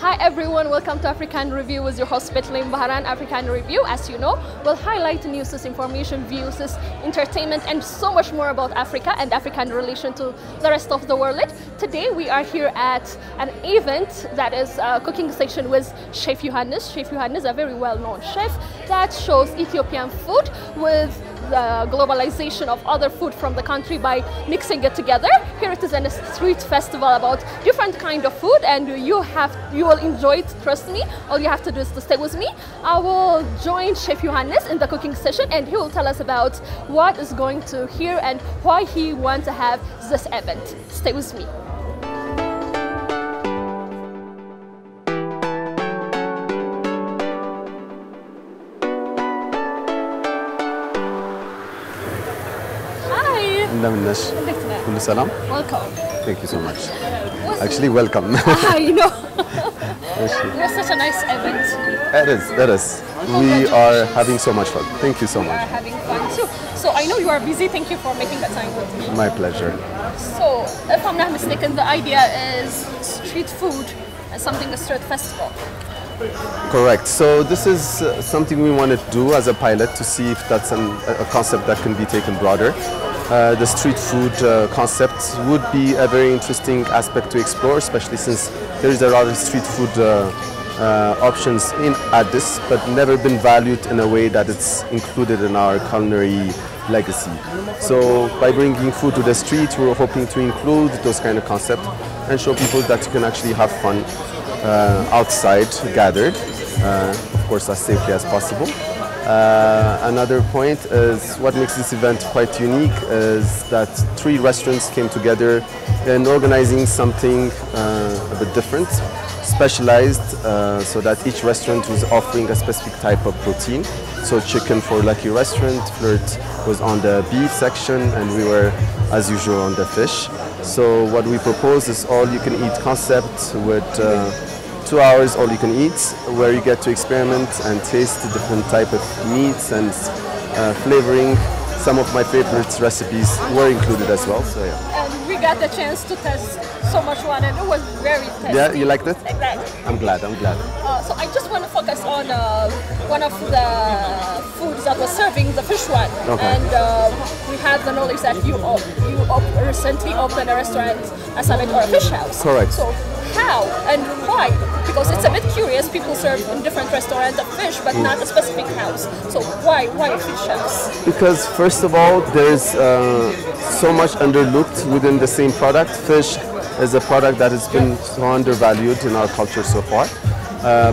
Hi everyone, welcome to African Review with your host Bahran. African Review, as you know, will highlight news, information, views, entertainment and so much more about Africa and African relation to the rest of the world. Today we are here at an event that is a cooking session with Chef Johannes. Chef Johannes is a very well-known chef that shows Ethiopian food with the globalization of other food from the country by mixing it together. Here it is in a street festival about different kind of food, and you will enjoy it, trust me. All you have to do is to stay with me. I will join Chef Johannes in the cooking session and he will tell us about what is going to here and why he wants to have this event. Stay with me. Welcome. Thank you so much. Actually, welcome. I know. It was such a nice event. It is. We are having so much fun. Thank you so much. We are having fun too. So I know you are busy. Thank you for making the time with me. My pleasure. So, if I'm not mistaken, the idea is street food and something a street festival. Correct. So this is something we wanted to do as a pilot to see if that's a concept that can be taken broader. The street food concept would be a very interesting aspect to explore, especially since there is a lot of street food options in Addis, but never been valued in a way that it's included in our culinary legacy. So by bringing food to the street, we're hoping to include those kind of concepts and show people that you can actually have fun outside, gathered, of course as safely as possible. Another point is what makes this event quite unique is that 3 restaurants came together in organizing something a bit different, specialized, so that each restaurant was offering a specific type of protein. So chicken for Lucky Restaurant, Flirt was on the beef section, and we were as usual on the fish. So what we propose is all you can eat concept with 2 hours all you can eat, where you get to experiment and taste the different type of meats and flavoring. Some of my favorite recipes were included as well. So yeah. And we got the chance to test so much one, and it was very tasty. Yeah, you liked it? Exactly. I'm glad. So I just want to focus on one of the foods that was serving, the fish one. Okay. And we have the knowledge that you recently opened a restaurant, a salad or a fish house. Correct. So how and why? Because it's a bit curious, people serve in different restaurants of fish, but not a specific house. So why a fish house? Because first of all, there's so much underlooked within the same product. Fish is a product that has been so undervalued in our culture so far,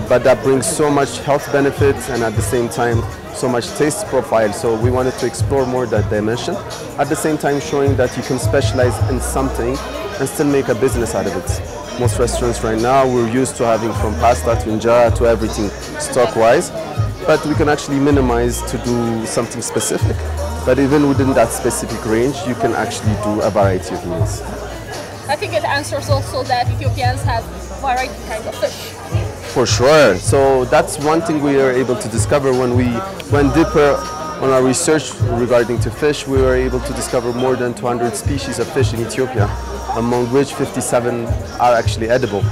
but that brings so much health benefits and at the same time so much taste profile. So we wanted to explore more that dimension, at the same time showing that you can specialize in something and still make a business out of it. Most restaurants right now, we're used to having from pasta to injera to everything stock-wise, but we can actually minimize to do something specific. But even within that specific range, you can actually do a variety of meals. I think it answers also that Ethiopians have variety kind of fish. For sure. So that's one thing we were able to discover when we went deeper on our research regarding to fish. We were able to discover more than 200 species of fish in Ethiopia, among which 57 are actually edible.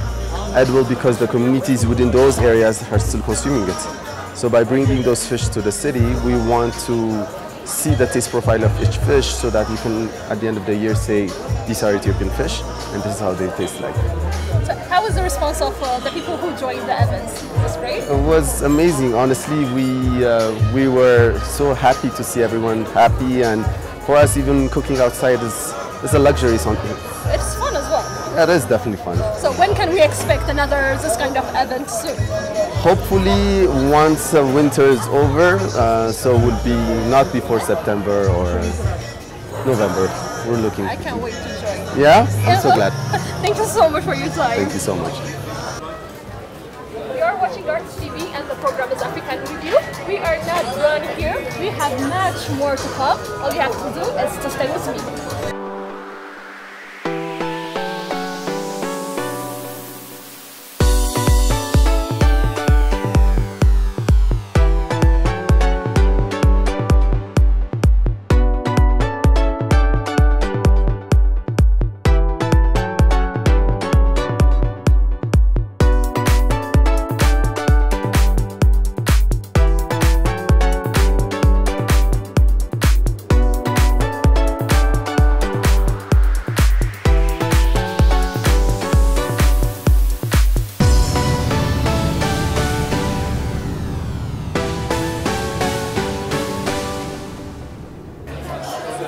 Edible because the communities within those areas are still consuming it. So by bringing those fish to the city, we want to see the taste profile of each fish so that you can, at the end of the year, say, these are Ethiopian fish and this is how they taste like. So how was the response of the people who joined the events? Was it great? It was amazing. Honestly, we were so happy to see everyone happy, and for us, even cooking outside is a luxury something. It's fun as well. It is definitely fun. So when can we expect this kind of event soon? Hopefully once winter is over, so it will be not before September or November. We're looking. I can't wait to join. Yeah? I'm so glad. Thank you so much for your time. Thank you so much. We are watching Arts TV and the program is African Review. We are not done here. We have much more to come. All you have to do is to stay with me.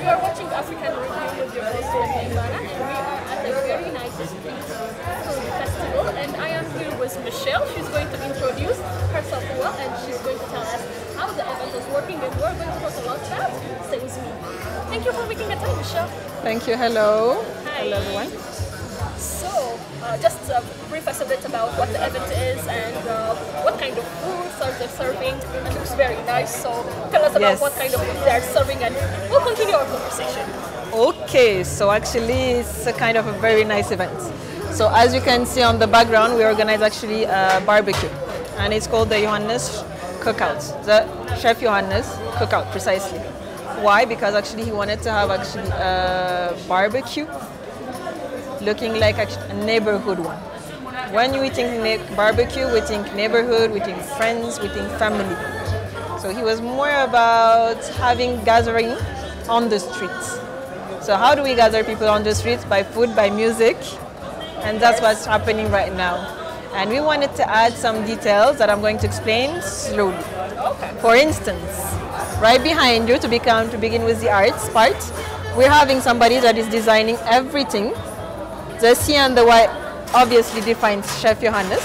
You are watching African Review with your host, Bahran, and we are at a very nice street food festival. And I am here with Michelle. She's going to introduce herself well, and she's going to tell us how the event is working, and we're going to talk a lot about Stay With Me. Thank you for making a time, Michelle. Thank you. Hello. Hi. Hello, everyone. So, just brief us a bit about what the event is and what kind of foods are they serving. It looks very nice, so tell us about what kind of food they are serving, and we'll continue our conversation. Okay, so actually it's a kind of a very nice event. So as you can see on the background, we organize actually a barbecue, and it's called the Johannes Cookout, the Chef Johannes Cookout, precisely. Why? Because actually he wanted to have actually a barbecue looking like a neighborhood one. When we think barbecue, we think neighborhood, we think friends, we think family. So he was more about having gathering on the streets. So how do we gather people on the streets? By food, by music, and that's what's happening right now. And we wanted to add some details that I'm going to explain slowly. Okay. For instance, right behind you, to begin with the arts part, we're having somebody that is designing everything. The C and the Y obviously defines Chef Johannes.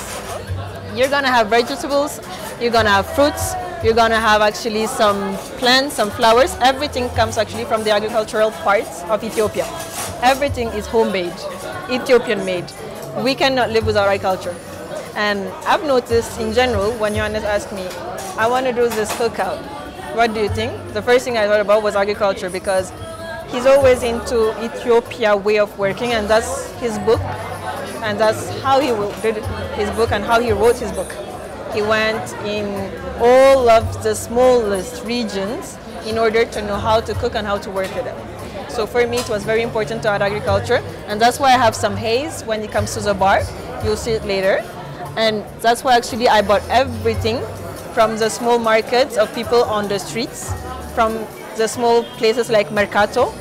You're gonna have vegetables, you're gonna have fruits, you're gonna have actually some plants, some flowers. Everything comes actually from the agricultural parts of Ethiopia. Everything is home-made, Ethiopian made. We cannot live without agriculture. And I've noticed in general, when Johannes asked me, I want to do this cookout, what do you think? The first thing I thought about was agriculture, because he's always into Ethiopia way of working, and that's his book, and that's how he did his book and how he wrote his book. He went in all of the smallest regions in order to know how to cook and how to work with it. So for me, it was very important to add agriculture, and that's why I have some haze when it comes to the bar. You'll see it later. And that's why actually I bought everything from the small markets of people on the streets, from the small places like Mercato.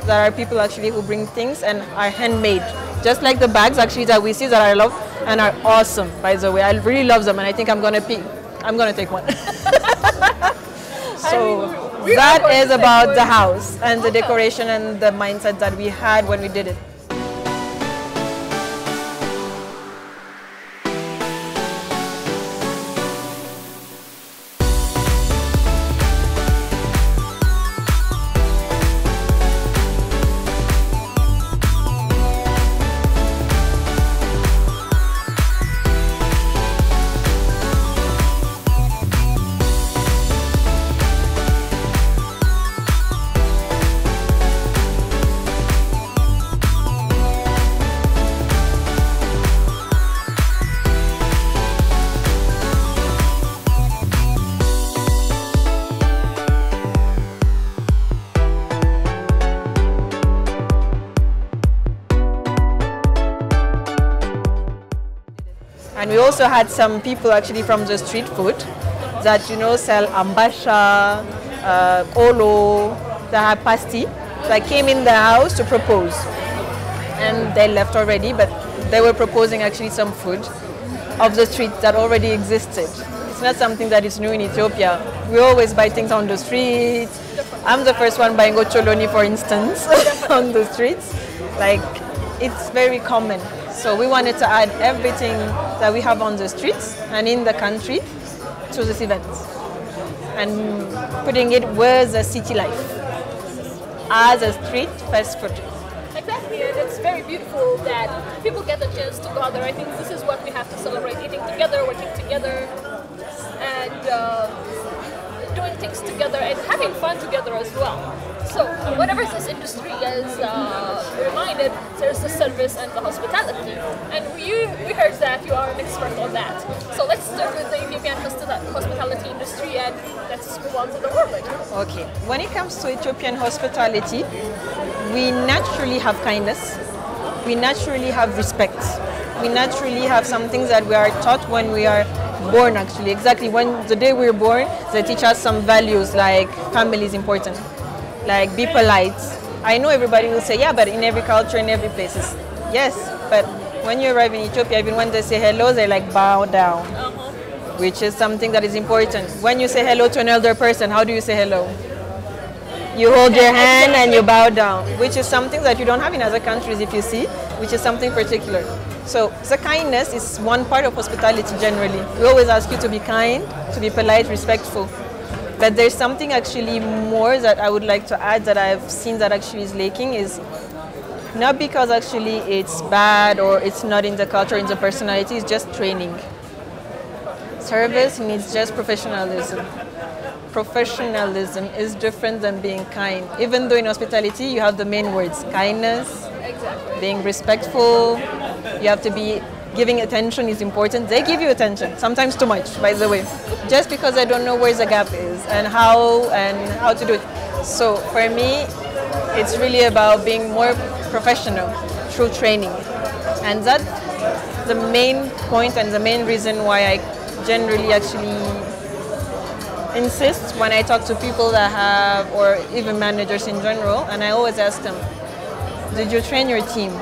There are people actually who bring things and are handmade. Just like the bags actually that we see that I love and are awesome, by the way. I really love them, and I think I'm gonna take one. So that is about the house and the decoration and the mindset that we had when we did it. And we also had some people actually from the street food that, you know, sell ambasha, olo, that have pasti, that came in the house to propose. And they left already, but they were proposing actually some food of the street that already existed. It's not something that is new in Ethiopia. We always buy things on the streets. I'm the first one buying ocholoni, for instance, on the streets. Like, it's very common. So we wanted to add everything that we have on the streets and in the country to this event, and putting it with the city life as a street fast food. Exactly, and it's very beautiful that people get the chance to gather. I think this is what we have to celebrate: eating together, working together, and doing things together and having fun together as well. So, whatever this industry is reminded, there's the service and the hospitality. And we heard that you are an expert on that. So let's start with the Ethiopian hospitality industry, and let's move on to the world. Okay. When it comes to Ethiopian hospitality, we naturally have kindness. We naturally have respect. We naturally have some things that we are taught when we are born, actually. Exactly. When the day we're born, they teach us some values like family is important. Like, be polite. I know everybody will say, yeah, but in every culture, in every place. Yes, but when you arrive in Ethiopia, even when they say hello, they like bow down, which is something that is important. When you say hello to an elder person, how do you say hello? You hold your hand and you bow down, which is something that you don't have in other countries if you see, which is something particular. So the kindness is one part of hospitality generally. We always ask you to be kind, to be polite, respectful. But there's something actually more that I would like to add that I've seen that actually is lacking is not because actually it's bad or it's not in the culture, in the personality, it's just training. Service needs just professionalism. Professionalism is different than being kind. Even though in hospitality you have the main words, kindness, being respectful, you have to be giving attention is important. They give you attention, sometimes too much, by the way, just because I don't know where the gap is and how to do it. So for me, it's really about being more professional through training. And that's the main point and the main reason why I generally actually insist when I talk to people that have, or even managers in general, and I always ask them, did you train your team?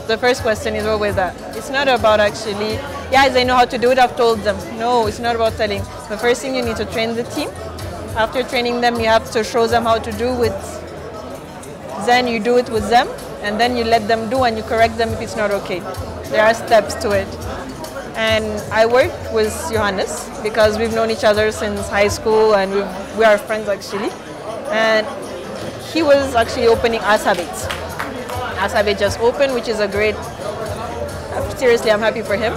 The first question is always that. It's not about actually, yes, I know how to do it, I've told them. No, it's not about telling. The first thing, you need to train the team. After training them, you have to show them how to do it. Then you do it with them, and then you let them do and you correct them if it's not okay. There are steps to it. And I work with Johannes because we've known each other since high school and we are friends actually. And he was actually opening Asabit. Asabit just opened, which is a great, seriously, I'm happy for him.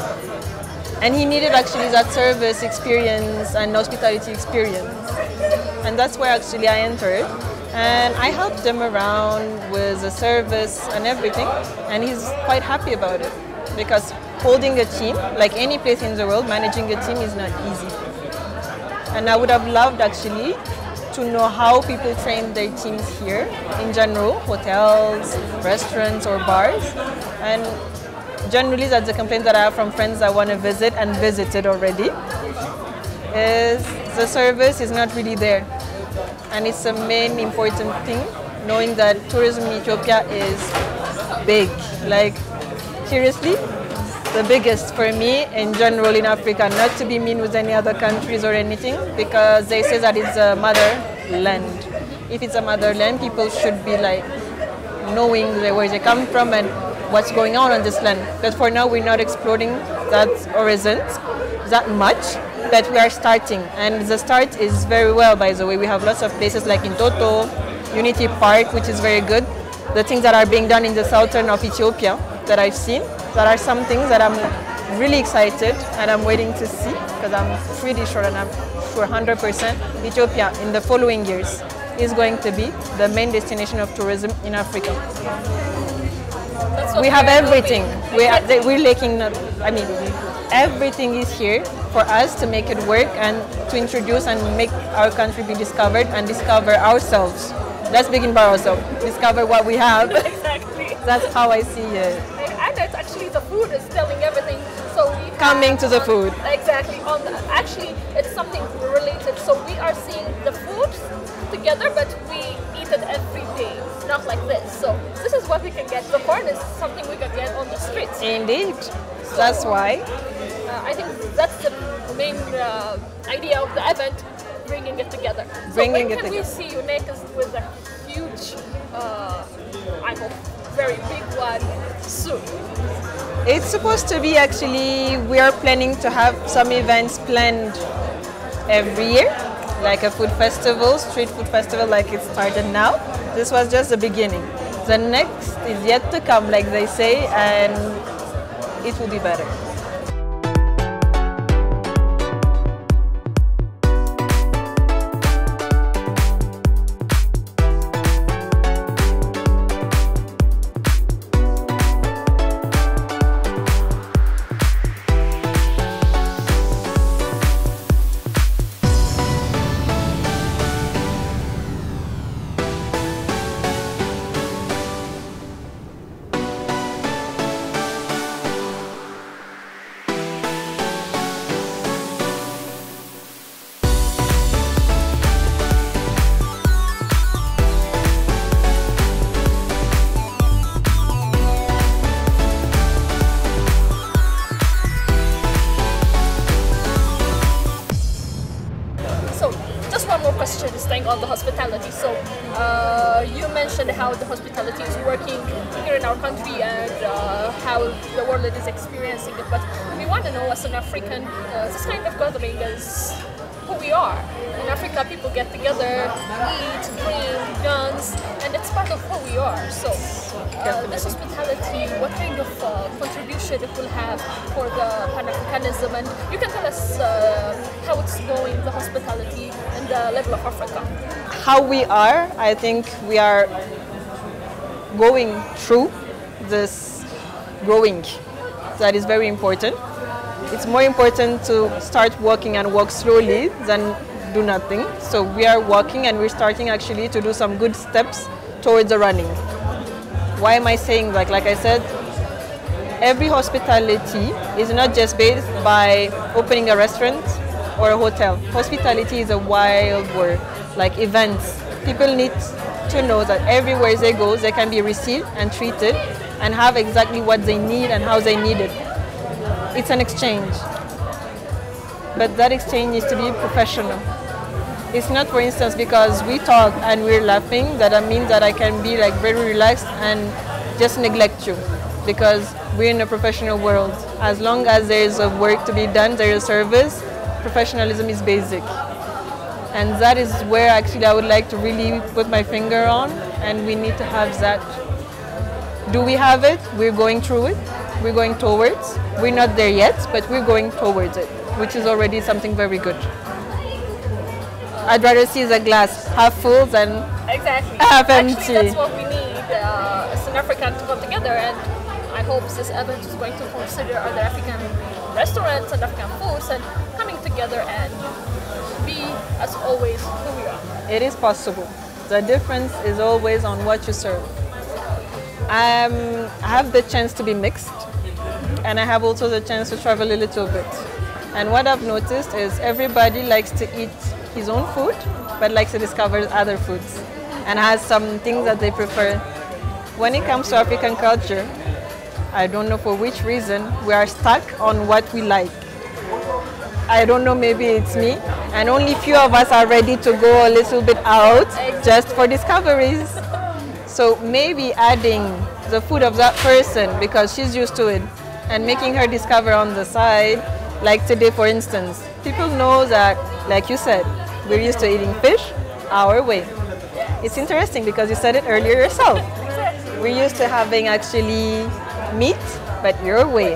And he needed actually that service experience and hospitality experience. And that's where actually I entered. And I helped him around with the service and everything. And he's quite happy about it. Because holding a team, like any place in the world, managing a team is not easy. And I would have loved actually to know how people train their teams here in general, hotels, restaurants or bars. And generally that's the complaint that I have from friends that want to visit and visited already, is the service is not really there. And it's a main important thing, knowing that tourism in Ethiopia is big. Like, seriously, the biggest for me in general in Africa, not to be mean with any other countries or anything, because they say that it's a motherland. If it's a motherland, people should be like knowing where they come from and what's going on this land. But for now, we're not exploring that horizons that much, but we are starting. And the start is very well, by the way. We have lots of places like in Toto, Unity Park, which is very good. The things that are being done in the southern of Ethiopia that I've seen, there are some things that I'm really excited and I'm waiting to see, because I'm pretty sure and I'm sure 100% Ethiopia in the following years is going to be the main destination of tourism in Africa. We have everything. We're lacking, I mean, everything is here for us to make it work and to introduce and make our country be discovered and discover ourselves. Let's begin by ourselves. Discover what we have. Exactly. That's how I see it. And it's actually the food is telling everything. So we coming to the food. Exactly. Actually, it's something related. So we are seeing the food together, but we eat it every day, not like this. So this is what we can get. The corn is something we can get on the streets. Indeed. So, that's why. I think that's the main idea of the event, bringing it together. Bringing so when can we see you naked with a huge, I hope, very big one soon? It's supposed to be actually, we are planning to have some events planned every year, like a food festival, street food festival like it started now. This was just the beginning. The next is yet to come, like they say, and it will be better. You mentioned how the hospitality is working here in our country and how the world is experiencing it, but we want to know, as an African, this kind of gathering is who we are. In Africa, people get together, eat, drink, dance, and it's part of who we are. So this hospitality, what kind of contribution it will have for the Pan-Africanism, and you can tell us how it's going, the hospitality and the level of Africa. How we are, I think we are going through this growing. That is very important. It's more important to start walking and walk slowly than do nothing. So we are walking and we're starting actually to do some good steps towards the running. Why am I saying that? Like I said, every hospitality is not just based by opening a restaurant or a hotel. Hospitality is a wild word, like events. People need to know that everywhere they go, they can be received and treated and have exactly what they need and how they need it. It's an exchange, but that exchange needs to be professional. It's not, for instance, because we talk and we're laughing, that means that I can be like very relaxed and just neglect you, because we're in a professional world. As long as there is a work to be done, there is service, professionalism is basic. And that is where actually I would like to really put my finger on, and we need to have that. Do we have it? We're going through it. We're going towards. We're not there yet, but we're going towards it, which is already something very good. I'd rather see the glass half full than half empty. Actually, that's what we need as an African to come together, and I hope this event is going to consider other African restaurants and African foods and coming together and be, as always, who we are. It is possible. The difference is always on what you serve. I have the chance to be mixed, and I have also the chance to travel a little bit. And what I've noticed is everybody likes to eat his own food, but likes to discover other foods and has some things that they prefer. When it comes to African culture, I don't know for which reason, we are stuck on what we like. I don't know, maybe it's me, and only few of us are ready to go a little bit out just for discoveries. So maybe adding the food of that person because she's used to it and making her discover on the side, like today for instance. People know that, like you said, we're used to eating fish our way. It's interesting because you said it earlier yourself. We're used to having actually meat, but your way,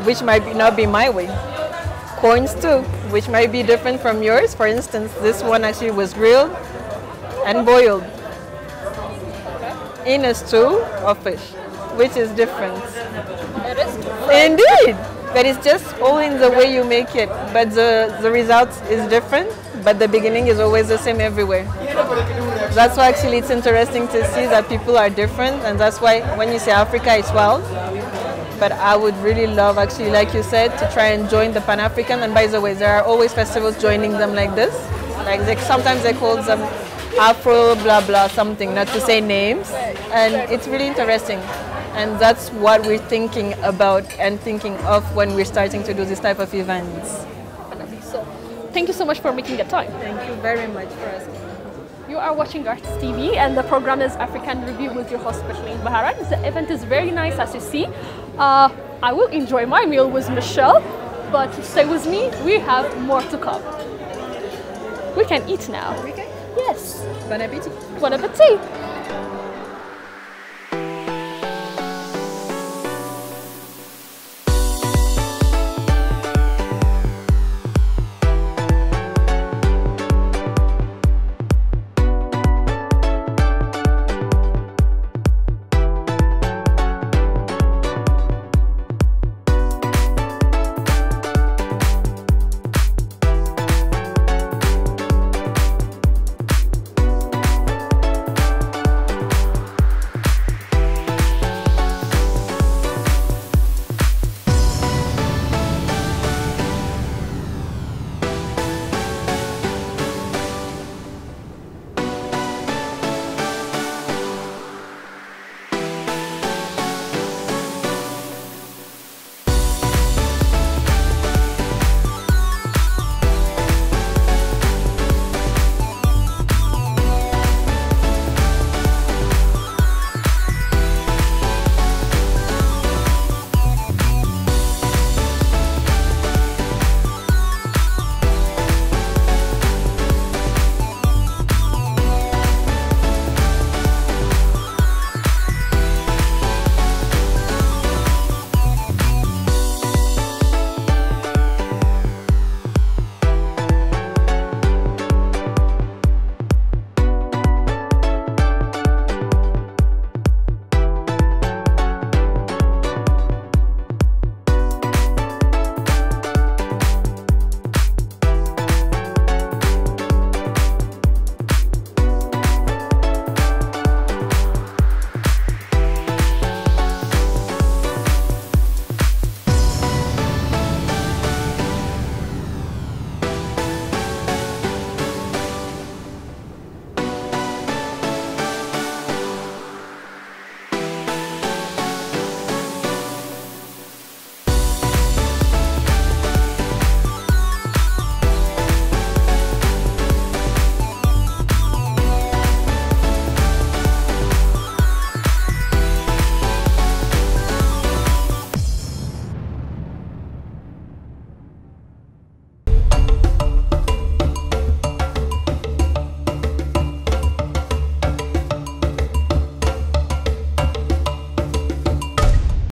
which might not be my way. Corns too, which might be different from yours. For instance, this one actually was grilled and boiled in a stew of fish, which is different. It is different. Indeed, but it's just all in the way you make it. But the result is different, but the beginning is always the same everywhere. That's why actually it's interesting to see that people are different, and that's why when you say Africa, it's wild. But I would really love, actually, like you said, to try and join the Pan-African. And by the way, there are always festivals joining them like this. Like sometimes they call them Afro blah blah something, not to say names. And it's really interesting. And that's what we're thinking about and thinking of when we're starting to do this type of events. So, thank you so much for making the time. Thank you very much for asking. You are watching Arts TV, and the program is African Review with your host, Micheline Bahran. The event is very nice, as you see. I will enjoy my meal with Michelle, but stay with me, we have more to come. We can eat now. We can? Yes. Bon appetit. Bon appetit.